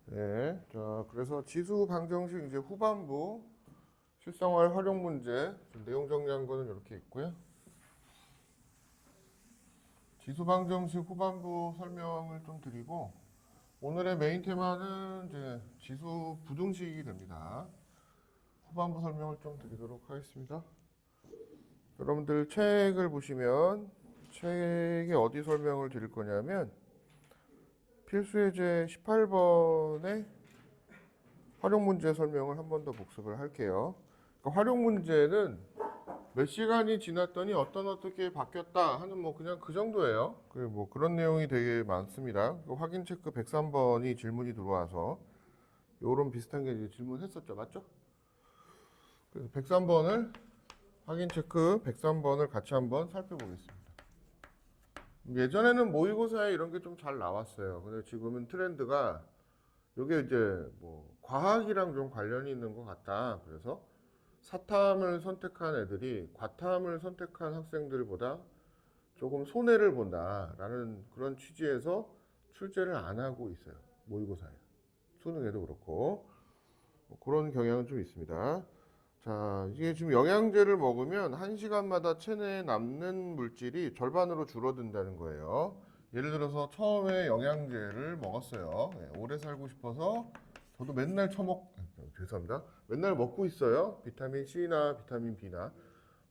네, 자, 그래서 지수 방정식 이제 후반부 실생활 활용 문제 좀 내용 정리한 거는 이렇게 있고요. 지수 방정식 후반부 설명을 좀 드리고 오늘의 메인 테마는 이제 지수 부등식이 됩니다. 후반부 설명을 좀 드리도록 하겠습니다. 여러분들 책을 보시면 책에 어디 설명을 드릴 거냐면 필수예제 18번의 활용 문제 설명을 한 번 더 복습을 할게요. 그러니까 활용 문제는 몇 시간이 지났더니 어떻게 바뀌었다 하는 뭐 그냥 그 정도예요. 뭐 그런 내용이 되게 많습니다. 확인 체크 103번이 질문이 들어와서 요런 비슷한 게 이제 질문했었죠. 맞죠? 그래서 103번을 확인 체크 103번을 같이 한번 살펴보겠습니다. 예전에는 모의고사에 이런 게 좀 잘 나왔어요. 근데 지금은 트렌드가 이게 이제 뭐 과학이랑 좀 관련이 있는 것 같다. 그래서 사탐을 선택한 애들이 과탐을 선택한 학생들보다 조금 손해를 본다라는 그런 취지에서 출제를 안 하고 있어요. 모의고사에. 수능에도 그렇고. 뭐 그런 경향은 좀 있습니다. 자, 이게 지금 영양제를 먹으면 1시간마다 체내에 남는 물질이 절반으로 줄어든다는 거예요. 예를 들어서 처음에 영양제를 먹었어요. 네, 오래 살고 싶어서 저도 맨날 죄송합니다. 맨날 먹고 있어요. 비타민 C나 비타민 B나.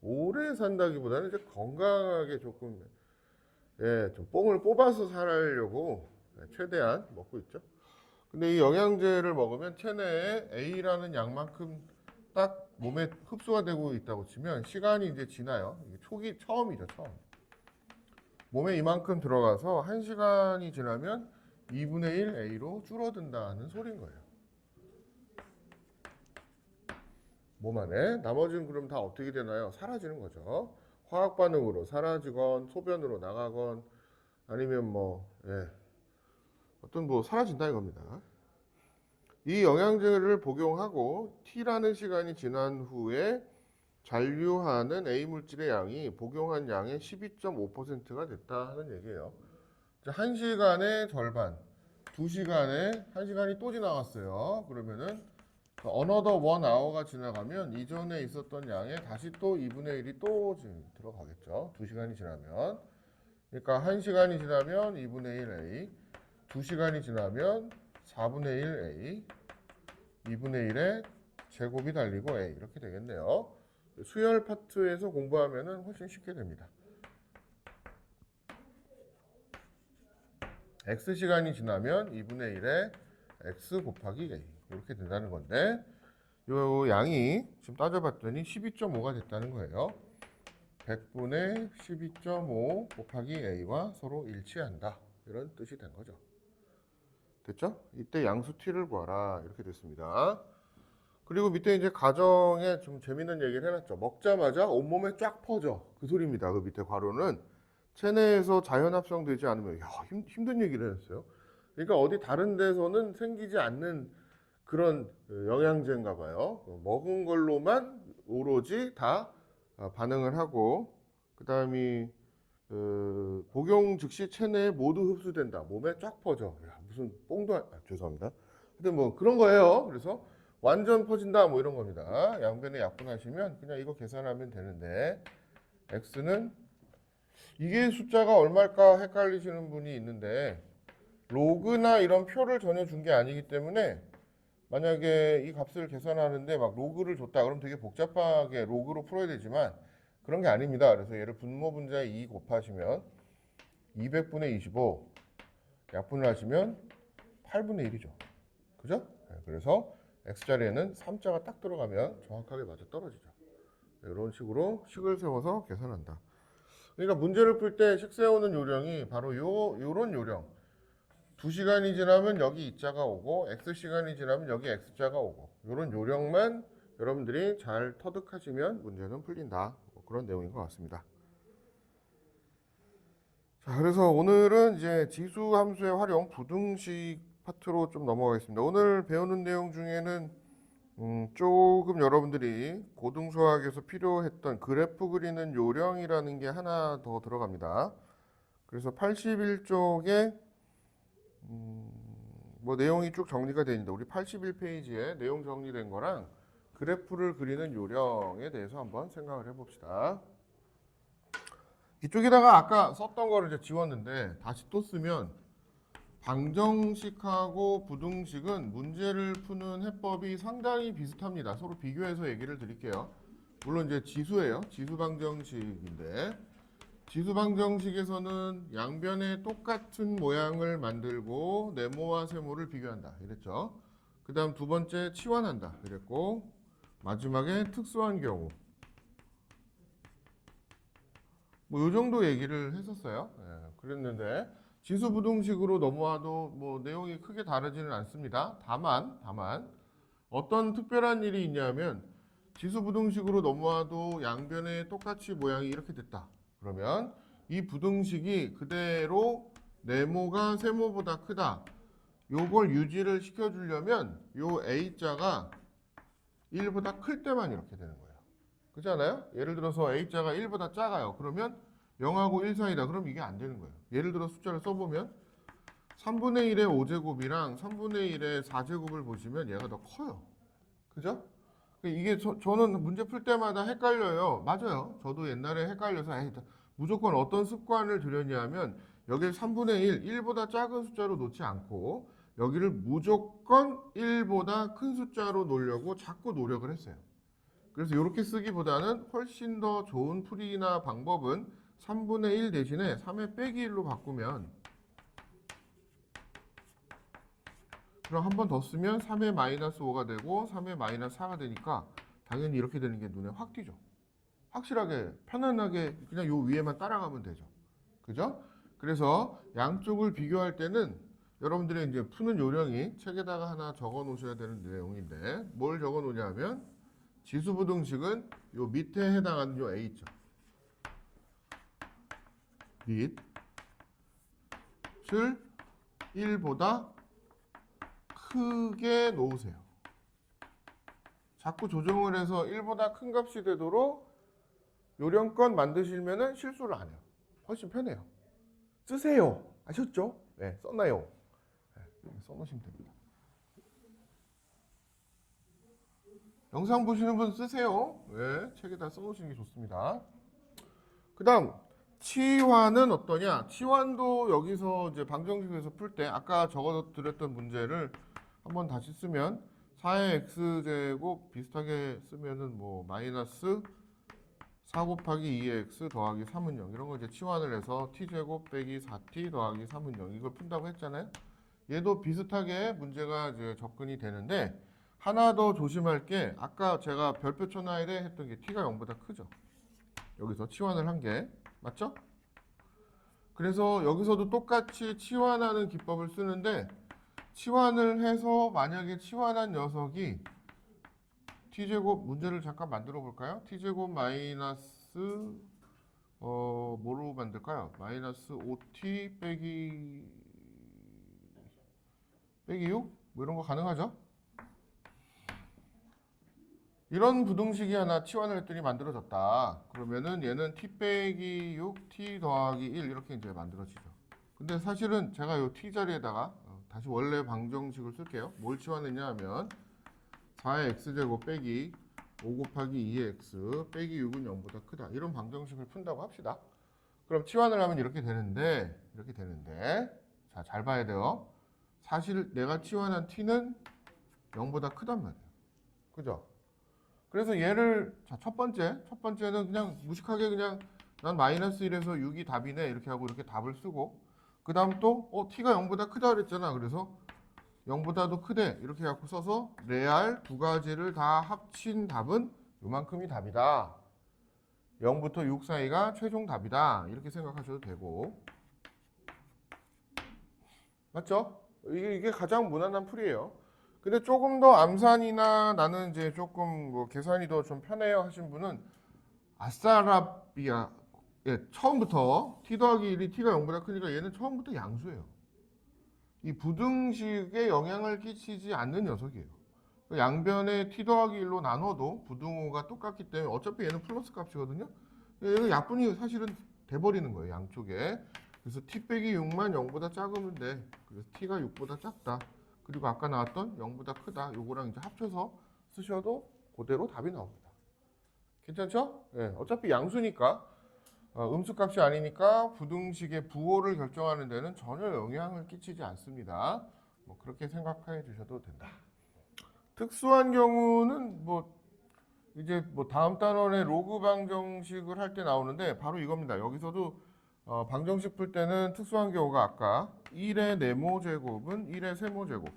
오래 산다기보다는 이제 건강하게 조금, 예, 좀 뽕을 뽑아서 살려고 최대한 먹고 있죠. 근데 이 영양제를 먹으면 체내에 A라는 양만큼 딱 몸에 흡수가 되고 있다고 치면 시간이 이제 지나요. 이게 처음이죠, 처음. 몸에 이만큼 들어가서 1시간이 지나면 2분의 1 A로 줄어든다는 소린 거예요. 몸 안에. 나머지는 그럼 다 어떻게 되나요? 사라지는 거죠. 화학 반응으로 사라지건 소변으로 나가건 아니면 뭐, 예, 어떤 뭐 사라진다 이겁니다. 이 영양제를 복용하고 T라는 시간이 지난 후에 잔류하는 A 물질의 양이 복용한 양의 12.5%가 됐다 하는 얘기예요. 1시간의 절반, 2시간에 1시간이 또 지나갔어요. 그러면은 another 1hour가 지나가면 이전에 있었던 양에 다시 또 2분의 1이 또 들어가겠죠. 2시간이 지나면. 그러니까 1시간이 지나면 2분의 1A, 2시간이 지나면 4분의 1A, 2분의 1에 제곱이 달리고 A 이렇게 되겠네요. 수열 파트에서 공부하면 훨씬 쉽게 됩니다. X시간이 지나면 2분의 1에 X 곱하기 A 이렇게 된다는 건데 이 양이 지금 따져봤더니 12.5가 됐다는 거예요. 100분의 12.5 곱하기 A와 서로 일치한다. 이런 뜻이 된 거죠. 됐죠? 이때 양수 T를 구하라. 이렇게 됐습니다. 그리고 밑에 이제 가정에 좀 재밌는 얘기를 해놨죠. 먹자마자 온몸에 쫙 퍼져. 그 소리입니다. 그 밑에 괄호는 체내에서 자연 합성되지 않으면 힘든 얘기를 했어요. 그러니까 어디 다른 데서는 생기지 않는 그런 영양제인가 봐요. 먹은 걸로만 오로지 다 반응을 하고 그다음이 복용 즉시 체내에 모두 흡수된다. 몸에 쫙 퍼져. 야, 무슨 뽕도 죄송합니다. 하여튼 뭐 그런 거예요. 그래서 완전 퍼진다 뭐 이런 겁니다. 양변에 약분하시면 그냥 이거 계산하면 되는데 x는 이게 숫자가 얼마일까 헷갈리시는 분이 있는데 로그나 이런 표를 전혀 준 게 아니기 때문에 만약에 이 값을 계산하는데 막 로그를 줬다 그러면 되게 복잡하게 로그로 풀어야 되지만 그런 게 아닙니다. 그래서 얘를 분모 분자에 2 곱하시면 200분의 25 약분을 하시면 8분의 1이죠. 그죠? 그래서 x자리에는 3자가 딱 들어가면 정확하게 맞아 떨어지죠. 이런 식으로 식을 세워서 계산한다. 그러니까 문제를 풀 때 식 세우는 요령이 바로 요런 요령. 2시간이 지나면 여기 2자가 오고 x시간이 지나면 여기 x자가 오고 요런 요령만 여러분들이 잘 터득하시면 문제는 풀린다. 뭐 그런 내용인 것 같습니다. 자, 그래서 오늘은 이제 지수 함수의 활용 부등식 파트로 좀 넘어가겠습니다. 오늘 배우는 내용 중에는 조금 여러분들이 고등수학에서 필요했던 그래프 그리는 요령이라는 게 하나 더 들어갑니다. 그래서 81쪽에 뭐 내용이 쭉 정리가 되어 있는데 우리 81페이지에 내용 정리된 거랑 그래프를 그리는 요령에 대해서 한번 생각을 해봅시다. 이쪽에다가 아까 썼던 거를 이제 지웠는데 다시 또 쓰면 방정식하고 부등식은 문제를 푸는 해법이 상당히 비슷합니다. 서로 비교해서 얘기를 드릴게요. 물론 이제 지수예요. 지수 방정식인데 지수 방정식에서는 양변에 똑같은 모양을 만들고 네모와 세모를 비교한다 이랬죠. 그 다음 두 번째 치환한다 이랬고 마지막에 특수한 경우 뭐 이 정도 얘기를 했었어요. 예, 그랬는데 지수 부등식으로 넘어와도 뭐 내용이 크게 다르지는 않습니다. 다만 어떤 특별한 일이 있냐면 지수 부등식으로 넘어와도 양변에 똑같이 모양이 이렇게 됐다. 그러면 이 부등식이 그대로 네모가 세모보다 크다. 요걸 유지를 시켜주려면 요 A자가 1보다 클 때만 이렇게 되는 거예요. 그렇지 않아요? 예를 들어서 A자가 1보다 작아요. 그러면 0하고 1 사이다. 그럼 이게 안 되는 거예요. 예를 들어 숫자를 써보면 3분의 1의 5제곱이랑 3분의 1의 4제곱을 보시면 얘가 더 커요. 그죠? 이게 저는 문제 풀 때마다 헷갈려요. 맞아요. 저도 옛날에 헷갈려서 무조건 어떤 습관을 들였냐면 여기를 3분의 1, 1보다 작은 숫자로 놓지 않고 여기를 무조건 1보다 큰 숫자로 놓으려고 자꾸 노력을 했어요. 그래서 이렇게 쓰기보다는 훨씬 더 좋은 풀이나 방법은 3분의 1 대신에 3의 빼기 1로 바꾸면 그럼 한 번 더 쓰면 3의 마이너스 5가 되고 3의 마이너스 4가 되니까 당연히 이렇게 되는 게 눈에 확 띄죠. 확실하게 편안하게 그냥 요 위에만 따라가면 되죠. 그죠? 그래서 양쪽을 비교할 때는 여러분들의 이제 푸는 요령이 책에다가 하나 적어 놓으셔야 되는 내용인데 뭘 적어 놓냐면 지수부등식은 요 밑에 해당하는 요 A 있죠. 밑을 1보다 크게 놓으세요. 자꾸 조정을 해서 1보다 큰 값이 되도록 요령껏 만드시면은 실수를 안 해요. 훨씬 편해요. 쓰세요. 아셨죠? 네, 썼나요? 네, 써놓으시면 됩니다. 영상 보시는 분 쓰세요. 네, 책에다 써놓으시는 게 좋습니다. 그 다음 치환은 어떠냐? 치환도 여기서 이제 방정식에서 풀 때 아까 적어드렸던 문제를 한번 다시 쓰면 4의 x제곱 비슷하게 쓰면은 뭐 마이너스 4 곱하기 2의 x 더하기 3은 0 이런 거 이제 치환을 해서 t제곱 빼기 4t 더하기 3은 0 이걸 푼다고 했잖아요. 얘도 비슷하게 문제가 이제 접근이 되는데 하나 더 조심할 게 아까 제가 별표 쳐놔야 돼 했던 게 t가 0보다 크죠. 여기서 치환을 한 게 맞죠? 그래서 여기서도 똑같이 치환하는 기법을 쓰는데 치환을 해서 만약에 치환한 녀석이 t제곱 문제를 잠깐 만들어 볼까요? t제곱 마이너스 뭐로 만들까요? 마이너스 5t 빼기 6? 뭐 이런 거 가능하죠? 이런 부등식이 하나 치환을 했더니 만들어졌다. 그러면은 얘는 t 빼기 6, t 더하기 1 이렇게 이제 만들어지죠. 근데 사실은 제가 이 t 자리에다가 다시 원래 방정식을 쓸게요. 뭘 치환했냐 하면 4의 x제곱 빼기 5 곱하기 2의 x 빼기 6은 0보다 크다. 이런 방정식을 푼다고 합시다. 그럼 치환을 하면 이렇게 되는데 자, 잘 봐야 돼요. 사실 내가 치환한 t는 0보다 크단 말이에요. 그죠? 그래서 얘를 자, 첫 번째는 그냥 무식하게 그냥 난 마이너스 1에서 6이 답이네 이렇게 하고 이렇게 답을 쓰고 그 다음 또 t가 0보다 크다 그랬잖아. 그래서 0보다도 크대 이렇게 갖고 써서 레알 두 가지를 다 합친 답은 요만큼이 답이다. 0부터 6 사이가 최종 답이다. 이렇게 생각하셔도 되고 맞죠? 이게 가장 무난한 풀이에요. 근데 조금 더 암산이나 나는 이제 조금 뭐 계산이 더 좀 편해요 하신 분은 아싸라비아 처음부터 t 더하기 1이 t가 0보다 크니까 얘는 처음부터 양수예요. 이 부등식에 영향을 끼치지 않는 녀석이에요. 양변에 t 더하기 1로 나눠도 부등호가 똑같기 때문에 어차피 얘는 플러스 값이거든요. 얘는 약분이 사실은 돼버리는 거예요. 양쪽에. 그래서 t 빼기 6만 0보다 작으면 돼. 그래서 t가 6보다 작다. 그리고 아까 나왔던 0보다 크다. 요거랑 이제 합쳐서 쓰셔도 그대로 답이 나옵니다. 괜찮죠? 예, 어차피 양수니까 음수값이 아니니까 부등식의 부호를 결정하는 데는 전혀 영향을 끼치지 않습니다. 뭐 그렇게 생각해 주셔도 된다. 특수한 경우는 이제 다음 단원의 로그 방정식을 할 때 나오는데 바로 이겁니다. 여기서도 방정식 풀 때는 특수한 경우가 아까 1의 네모 제곱은 1의 세모 제곱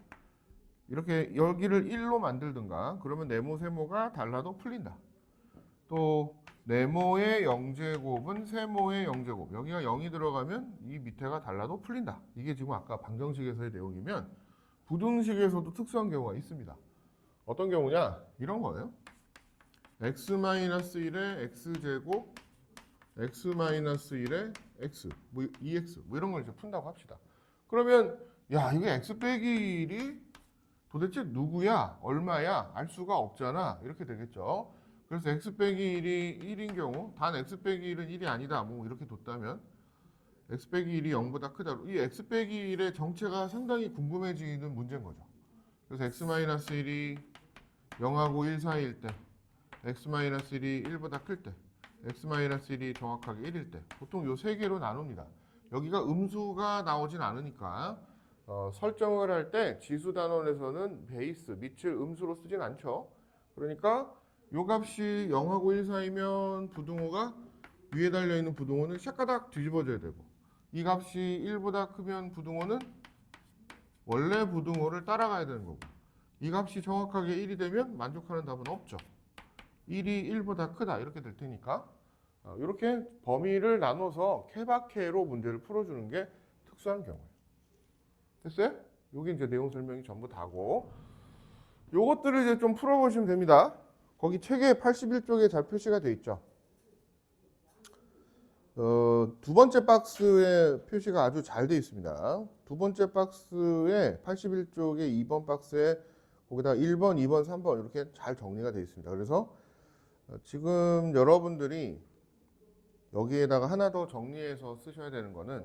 이렇게 여기를 1로 만들든가 그러면 네모 세모가 달라도 풀린다. 또 네모의 0제곱은 세모의 0제곱 여기가 0이 들어가면 이 밑에가 달라도 풀린다. 이게 지금 아까 방정식에서의 내용이면 부등식에서도 특수한 경우가 있습니다. 어떤 경우냐? 이런 거예요. x-1의 x제곱 x-1의 x, 2x 이런 걸 이제 푼다고 합시다. 그러면 야 이게 x 빼기 1이 도대체 누구야? 얼마야? 알 수가 없잖아. 이렇게 되겠죠. 그래서 x 빼기 1이 1인 경우 단 x 빼기 1은 1이 아니다. 뭐 이렇게 뒀다면 x 빼기 1이 0보다 크다. 이 x 빼기 1의 정체가 상당히 궁금해지는 문제인 거죠. 그래서 x-1이 0하고 1 사이일 때 x-1이 1보다 클 때 x-1이 정확하게 1일 때 보통 요 세 개로 나눕니다. 여기가 음수가 나오진 않으니까 설정을 할 때 지수 단원에서는 베이스, 밑을 음수로 쓰진 않죠. 그러니까 요 값이 0하고 1 사이면 부등호가 위에 달려있는 부등호는 샤까닥 뒤집어져야 되고 이 값이 1보다 크면 부등호는 원래 부등호를 따라가야 되는 거고 이 값이 정확하게 1이 되면 만족하는 답은 없죠. 1이 1보다 크다 이렇게 될 테니까 이렇게 범위를 나눠서 케바케로 문제를 풀어주는 게 특수한 경우예요. 됐어요? 여기 이제 내용 설명이 전부 다고 요것들을 이제 좀 풀어보시면 됩니다. 거기 책에 81쪽에 잘 표시가 돼 있죠. 두 번째 박스에 표시가 아주 잘 돼 있습니다. 두 번째 박스에 81쪽에 2번 박스에 거기다 1번, 2번, 3번 이렇게 잘 정리가 돼 있습니다. 그래서 지금 여러분들이 여기에다가 하나 더 정리해서 쓰셔야 되는 거는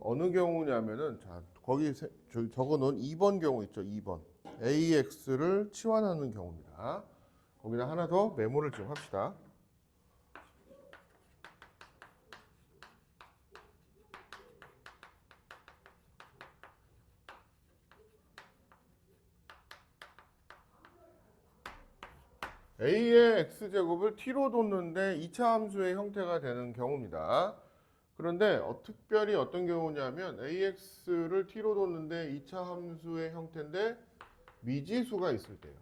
어느 경우냐면은 자 거기 적어놓은 2번 경우 있죠. 2번 AX를 치환하는 경우입니다. 거기다 하나 더 메모를 좀 합시다. A의 X제곱을 T로 뒀는데 2차 함수의 형태가 되는 경우입니다. 그런데 특별히 어떤 경우냐면 AX를 T로 뒀는데 2차 함수의 형태인데 미지수가 있을 때요.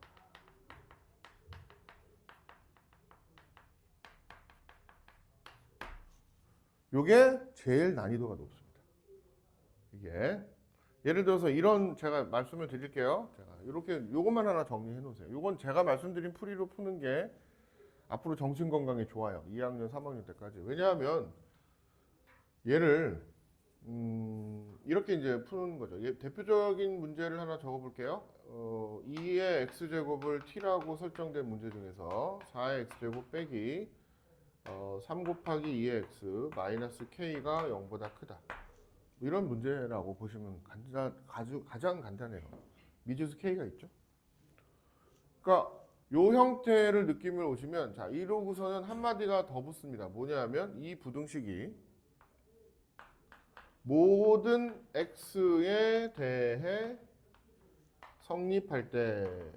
요게 제일 난이도가 높습니다. 이게 예를 들어서 이런 제가 말씀을 드릴게요. 제가 이렇게 요것만 하나 정리해 놓으세요. 요건 제가 말씀드린 풀이로 푸는 게 앞으로 정신 건강에 좋아요. 2학년, 3학년 때까지. 왜냐하면 얘를 이렇게 이제 푸는 거죠. 대표적인 문제를 하나 적어 볼게요. 2의 x제곱을 t라고 설정된 문제 중에서 4의 x제곱 빼기 3 곱하기 2의 x 마이너스 k가 0보다 크다. 이런 문제라고 보시면 가장 간단해요. 미지수 k가 있죠. 그러니까 요 형태를 느낌을 오시면 자 이러고서는 한마디가 더 붙습니다. 뭐냐면 이 부등식이 모든 x에 대해 성립할 때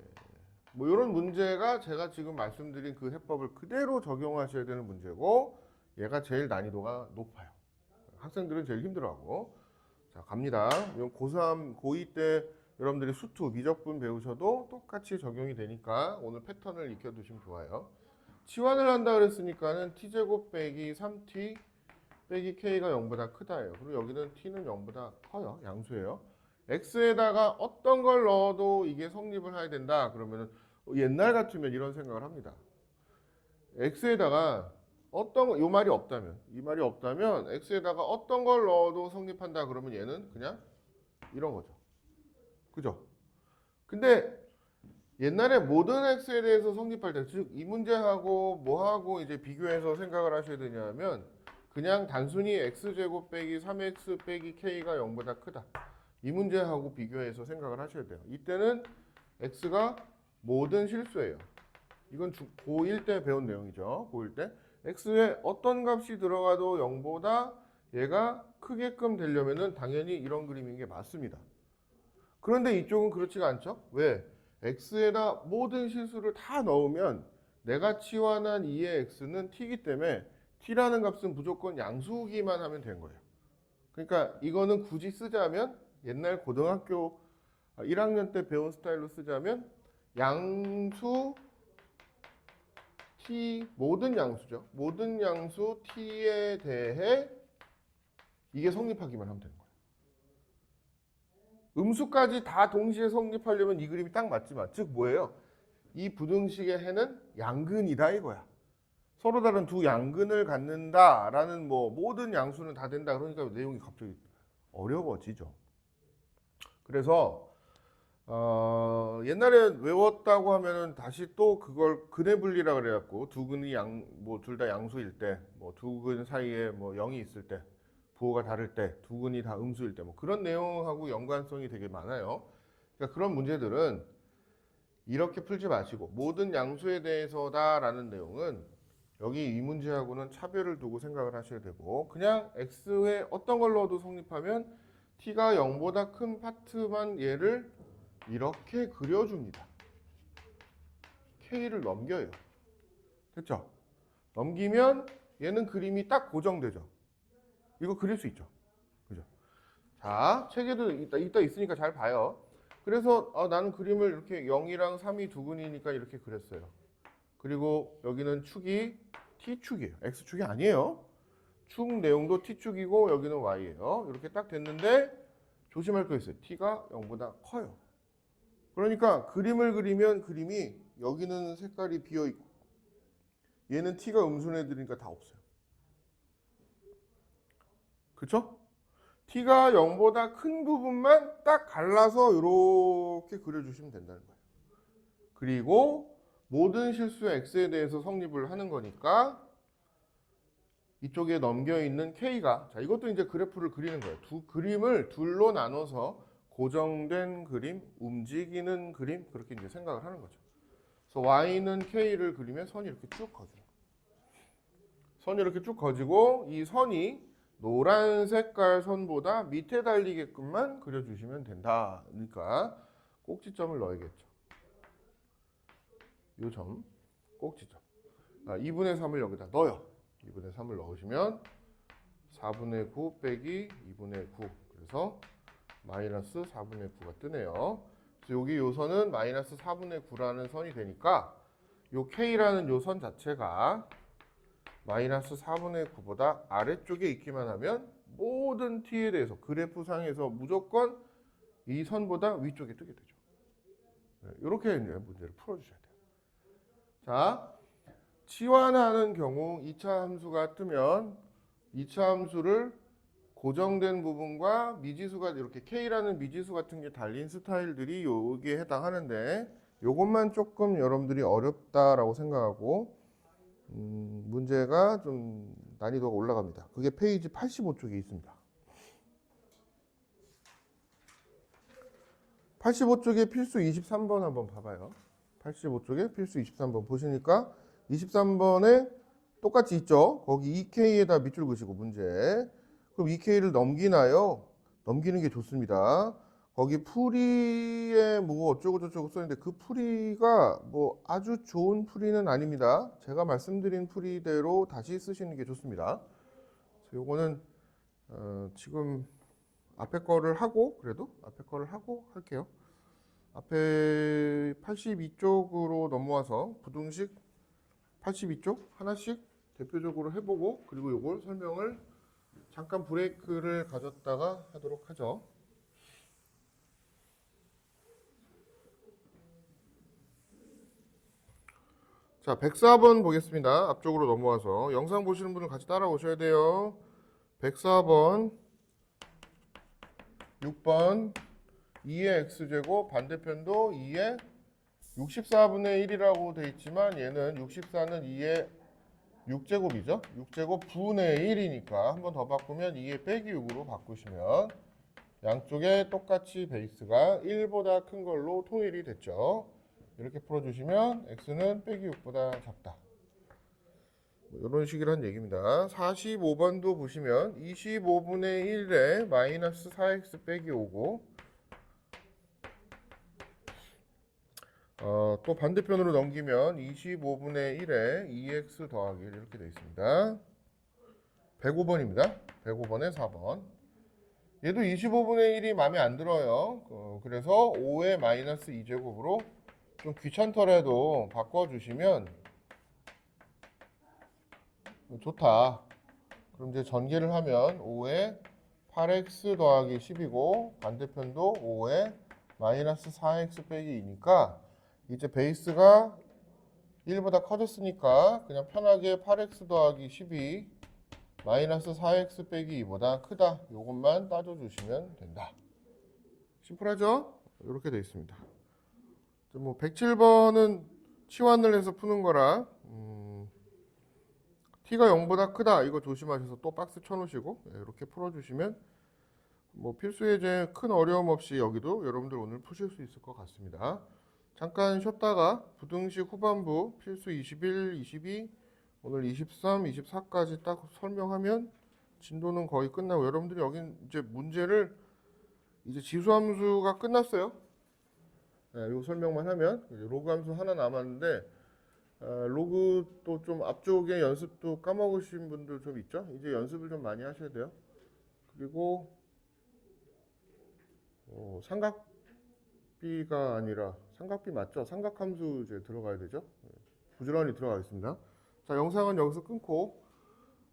뭐 이런 문제가 제가 지금 말씀드린 그 해법을 그대로 적용하셔야 되는 문제고 얘가 제일 난이도가 높아요. 학생들은 제일 힘들어하고 자 갑니다. 이건 고3, 고2 때 여러분들이 수투, 미적분 배우셔도 똑같이 적용이 되니까 오늘 패턴을 익혀두시면 좋아요. 치환을 한다 그랬으니까는 t제곱 빼기 3t 빼기 k가 0보다 크다예요. 그리고 여기는 t는 0보다 커요. 양수예요. x에다가 어떤 걸 넣어도 이게 성립을 해야 된다. 그러면은 옛날 같으면 이런 생각을 합니다. x에다가 요 말이 없다면 이 말이 없다면 x에다가 어떤 걸 넣어도 성립한다. 그러면 얘는 그냥 이런 거죠. 그죠? 근데 옛날에 모든 x에 대해서 성립할 때 즉 이 문제하고 뭐하고 이제 비교해서 생각을 하셔야 되냐면 그냥 단순히 x제곱 빼기 3x 빼기 k가 0보다 크다. 이 문제하고 비교해서 생각을 하셔야 돼요. 이때는 x가 모든 실수예요. 이건 고1 때 배운 내용이죠. 고1 때 x에 어떤 값이 들어가도 0보다 얘가 크게끔 되려면은 당연히 이런 그림인 게 맞습니다. 그런데 이쪽은 그렇지가 않죠. 왜? x에다 모든 실수를 다 넣으면 내가 치환한 2의 x는 t이기 때문에 t라는 값은 무조건 양수기만 하면 된 거예요. 그러니까 이거는 굳이 쓰자면 옛날 고등학교 1학년 때 배운 스타일로 쓰자면 양수 t, 모든 양수죠. 모든 양수 t에 대해 이게 성립하기만 하면 되는 거예요. 음수까지 다 동시에 성립하려면 이 그림이 딱 맞지만, 즉 뭐예요? 이 부등식의 해는 양근이다 이거야. 서로 다른 두 양근을 갖는다라는 뭐 모든 양수는 다 된다. 그러니까 내용이 갑자기 어려워지죠. 그래서 옛날에 외웠다고 하면은 다시 또 그걸 근의 분리라 그래갖고 두 근이 뭐 둘 다 양수일 때, 뭐 두 근 사이에 뭐 0이 있을 때, 부호가 다를 때, 두 근이 다 음수일 때, 뭐 그런 내용하고 연관성이 되게 많아요. 그러니까 그런 문제들은 이렇게 풀지 마시고 모든 양수에 대해서다라는 내용은 여기 이 문제하고는 차별을 두고 생각을 하셔야 되고, 그냥 x에 어떤 걸 넣어도 성립하면 t가 0보다 큰 파트만 얘를 이렇게 그려줍니다. k를 넘겨요. 됐죠? 넘기면 얘는 그림이 딱 고정되죠. 이거 그릴 수 있죠. 그죠? 자, 책에도 이따 있으니까 잘 봐요. 그래서 나는 그림을 이렇게 0이랑 3이 두 근이니까 이렇게 그렸어요. 그리고 여기는 축이 t축이에요. x축이 아니에요. 축 내용도 t축이고 여기는 y예요. 이렇게 딱 됐는데 조심할 거 있어요. t가 0보다 커요. 그러니까 그림을 그리면 그림이 여기는 색깔이 비어있고 얘는 t가 음수는 애들이니까 다 없어요. 그쵸? t가 0보다 큰 부분만 딱 갈라서 이렇게 그려주시면 된다는 거예요. 그리고 모든 실수의 x에 대해서 성립을 하는 거니까 이쪽에 넘겨있는 k가, 자, 이것도 이제 그래프를 그리는 거예요. 두 그림을 둘로 나눠서 고정된 그림, 움직이는 그림, 그렇게 이제 생각을 하는 거죠. 그래서 y는 k를 그리면 선이 이렇게 쭉 거져요. 선이 이렇게 쭉 거지고 이 선이 노란 색깔 선보다 밑에 달리게끔만 그려주시면 된다. 그러니까 꼭지점을 넣어야겠죠. 이 점, 꼭지점. 2분의 3을 여기다 넣어요. 2분의 3을 넣으시면 4분의 9 빼기 2분의 9. 그래서 마이너스 4분의 9가 뜨네요. 그래서 여기 요 선은 마이너스 4분의 9라는 선이 되니까 요 K라는 요 선 자체가 마이너스 4분의 9보다 아래쪽에 있기만 하면 모든 T에 대해서 그래프상에서 무조건 이 선보다 위쪽에 뜨게 되죠. 이렇게 이제 문제를 풀어주셔야 돼요. 자, 치환하는 경우 2차 함수가 뜨면 2차 함수를 고정된 부분과 미지수가 이렇게 K라는 미지수 같은 게 달린 스타일들이 여기에 해당하는데 요것만 조금 여러분들이 어렵다라고 생각하고 문제가 좀 난이도가 올라갑니다. 그게 페이지 85쪽에 있습니다. 85쪽에 필수 23번 한번 봐봐요. 85쪽에 필수 23번 보시니까 23번에 똑같이 있죠. 거기 2K에다 밑줄 그으시고 문제. 그럼 2K를 넘기나요? 넘기는 게 좋습니다. 거기 풀이에 뭐 어쩌고 저쩌고 써있는데 그 풀이가 뭐 아주 좋은 풀이는 아닙니다. 제가 말씀드린 풀이대로 다시 쓰시는 게 좋습니다. 요거는 지금 앞에 거를 하고 그래도 앞에 거를 하고 할게요. 앞에 82쪽으로 넘어와서 부등식 82쪽 하나씩 대표적으로 해보고 그리고 요걸 설명을 잠깐 브레이크를 가졌다가 하도록 하죠. 자, 104번 보겠습니다. 앞쪽으로 넘어와서 영상 보시는 분은 같이 따라오셔야 돼요. 104번 6번 2의 x제곱 반대편도 2의 64분의 1이라고 돼 있지만 얘는 64는 2의 6제곱이죠. 6제곱 분의 1이니까 한 번 더 바꾸면 2의 빼기 6으로 바꾸시면 양쪽에 똑같이 베이스가 1보다 큰 걸로 통일이 됐죠. 이렇게 풀어주시면 x는 빼기 6보다 작다. 이런 식이란 얘기입니다. 45번도 보시면 25분의 1에 마이너스 4x 빼기 5고 또 반대편으로 넘기면 25분의 1에 2x 더하기 1 이렇게 되어 있습니다. 105번입니다. 105번에 4번. 얘도 25분의 1이 마음에 안 들어요. 그래서 5의 마이너스 2제곱으로 좀 귀찮더라도 바꿔주시면 좋다. 그럼 이제 전개를 하면 5에 8x 더하기 10이고 반대편도 5에 마이너스 4x 빼기 2니까 이제 베이스가 1보다 커졌으니까 그냥 편하게 8x 더하기 10이 마이너스 4x 빼기 2보다 크다. 이것만 따져주시면 된다. 심플하죠? 이렇게 되어 있습니다. 뭐 107번은 치환을 해서 푸는 거라 t가 0보다 크다. 이거 조심하셔서 또 박스 쳐놓으시고 이렇게 풀어주시면 뭐 필수 예제 큰 어려움 없이 여기도 여러분들 오늘 푸실 수 있을 것 같습니다. 잠깐 쉬었다가 부등식 후반부 필수 21, 22, 오늘 23, 24까지 딱 설명하면 진도는 거의 끝나고 여러분들이 여기 이제 문제를 이제 지수함수가 끝났어요. 이 설명만 하면 로그 함수 하나 남았는데 로그 또 좀 앞쪽에 연습도 까먹으신 분들 좀 있죠? 이제 연습을 좀 많이 하셔야 돼요. 그리고 삼각비가 아니라 삼각비 맞죠? 삼각함수 이제 들어가야 되죠? 부지런히 들어가겠습니다. 자, 영상은 여기서 끊고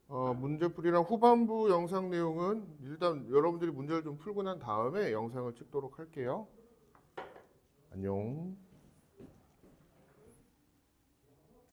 문제풀이랑 후반부 영상 내용은 일단 여러분들이 문제를 좀 풀고 난 다음에 영상을 찍도록 할게요. 안녕.